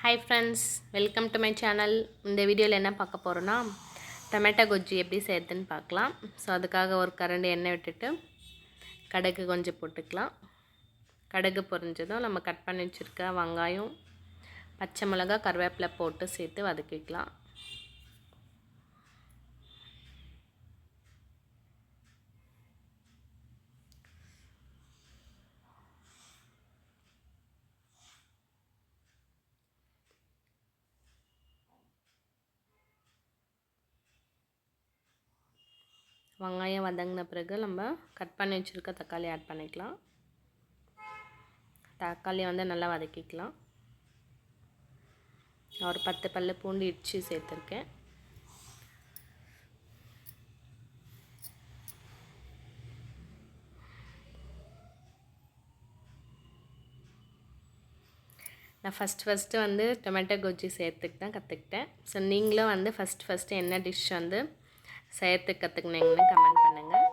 Hi friends, welcome to my channel. இந்த வீடியோவில் என்ன பார்க்க போகிறோன்னா டொமேட்டோ கொஜ்ஜி எப்படி செய்யறதுன்னு பார்க்கலாம். ஸோ அதுக்காக ஒரு கரண்டி எண்ணெய் விட்டுட்டு கடுகு கொஞ்சம் போட்டுக்கலாம். கடுகு பொரிஞ்சதும் நம்ம கட் பண்ணி வச்சுருக்க வெங்காயம், பச்சை மிளகாய், கருவேப்பிலை போட்டு சேர்த்து வதக்கிக்கலாம். வெங்காயம் வதங்கின பிறகு நம்ம கட் பண்ணி வச்சுருக்க தக்காளி ஆட் பண்ணிக்கலாம். தக்காளி நல்லா வதக்கிக்கலாம். ஒரு 10 பல்லு பூண்டு இடித்து சேர்த்துருக்கேன். நான் ஃபஸ்ட்டு டொமேட்டோ கொஜ்ஜி செய்யறதுக்கு தான் கற்றுக்கிட்டேன். ஸோ நீங்களும் ஃபஸ்ட்டு என்ன டிஷ் செய்யறதுக்கு கற்றுக்கினீங்கன்னு கமெண்ட் பண்ணுங்கள்.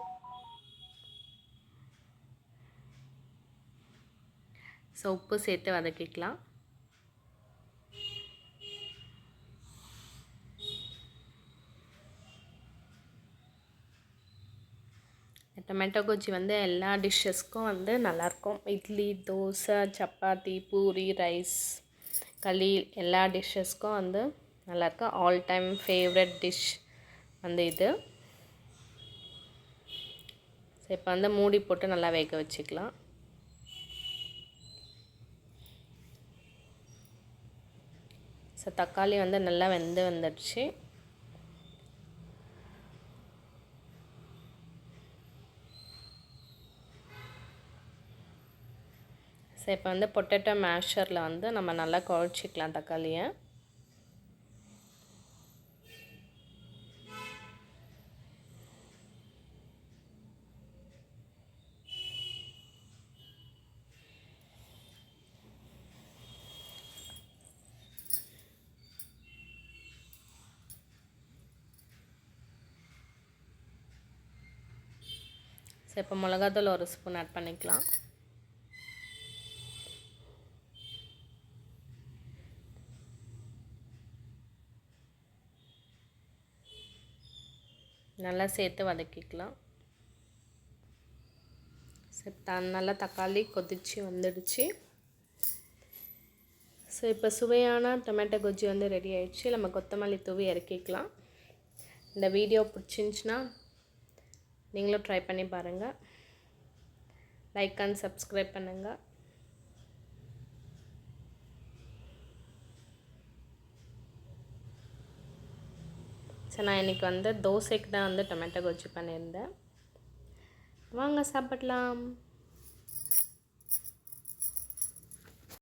ஸோ உப்பு சேர்த்து வதக்கிக்கலாம். டொமேட்டோ கொஜ்ஜி எல்லா டிஷ்ஷஸ்க்கும் நல்லாயிருக்கும். இட்லி, தோசை, சப்பாத்தி, பூரி, ரைஸ், களி எல்லா டிஷ்ஷஸ்க்கும் நல்லாயிருக்கும். ஆல் டைம் ஃபேவரட் டிஷ் இது. ஸோ இப்போ மூடி போட்டு நல்லா வேக வச்சுக்கலாம். ஸோ தக்காளி நல்லா வந்துடுச்சு. ஸோ இப்போ பொட்டேட்டோ மேஷரில் நம்ம நல்லா குழச்சிக்கலாம் தக்காளியை. ஸோ இப்போ மிளகாத்தூள் 1 ஸ்பூன் ஆட் பண்ணிக்கலாம். நல்லா சேர்த்து வதக்கிக்கலாம். நல்லா தக்காளி கொதிச்சு வந்துடுச்சு. ஸோ இப்போ சுவையான டொமேட்டோ கொஜ்ஜி ரெடி ஆயிடுச்சு. நம்ம கொத்தமல்லி தூவி இறக்கிக்கலாம். இந்த வீடியோ பிடிச்சிருந்துச்சின்னா நீங்களும் ட்ரை பண்ணி பாருங்கள். லைக் அண்ட் சப்ஸ்கிரைப் பண்ணுங்கள். ஸோ நான் இன்றைக்கி தோசைக்கு தான் டொமேட்டோ கொஜ்ஜி பண்ணியிருந்தேன். வாங்க சாப்பிடலாம்.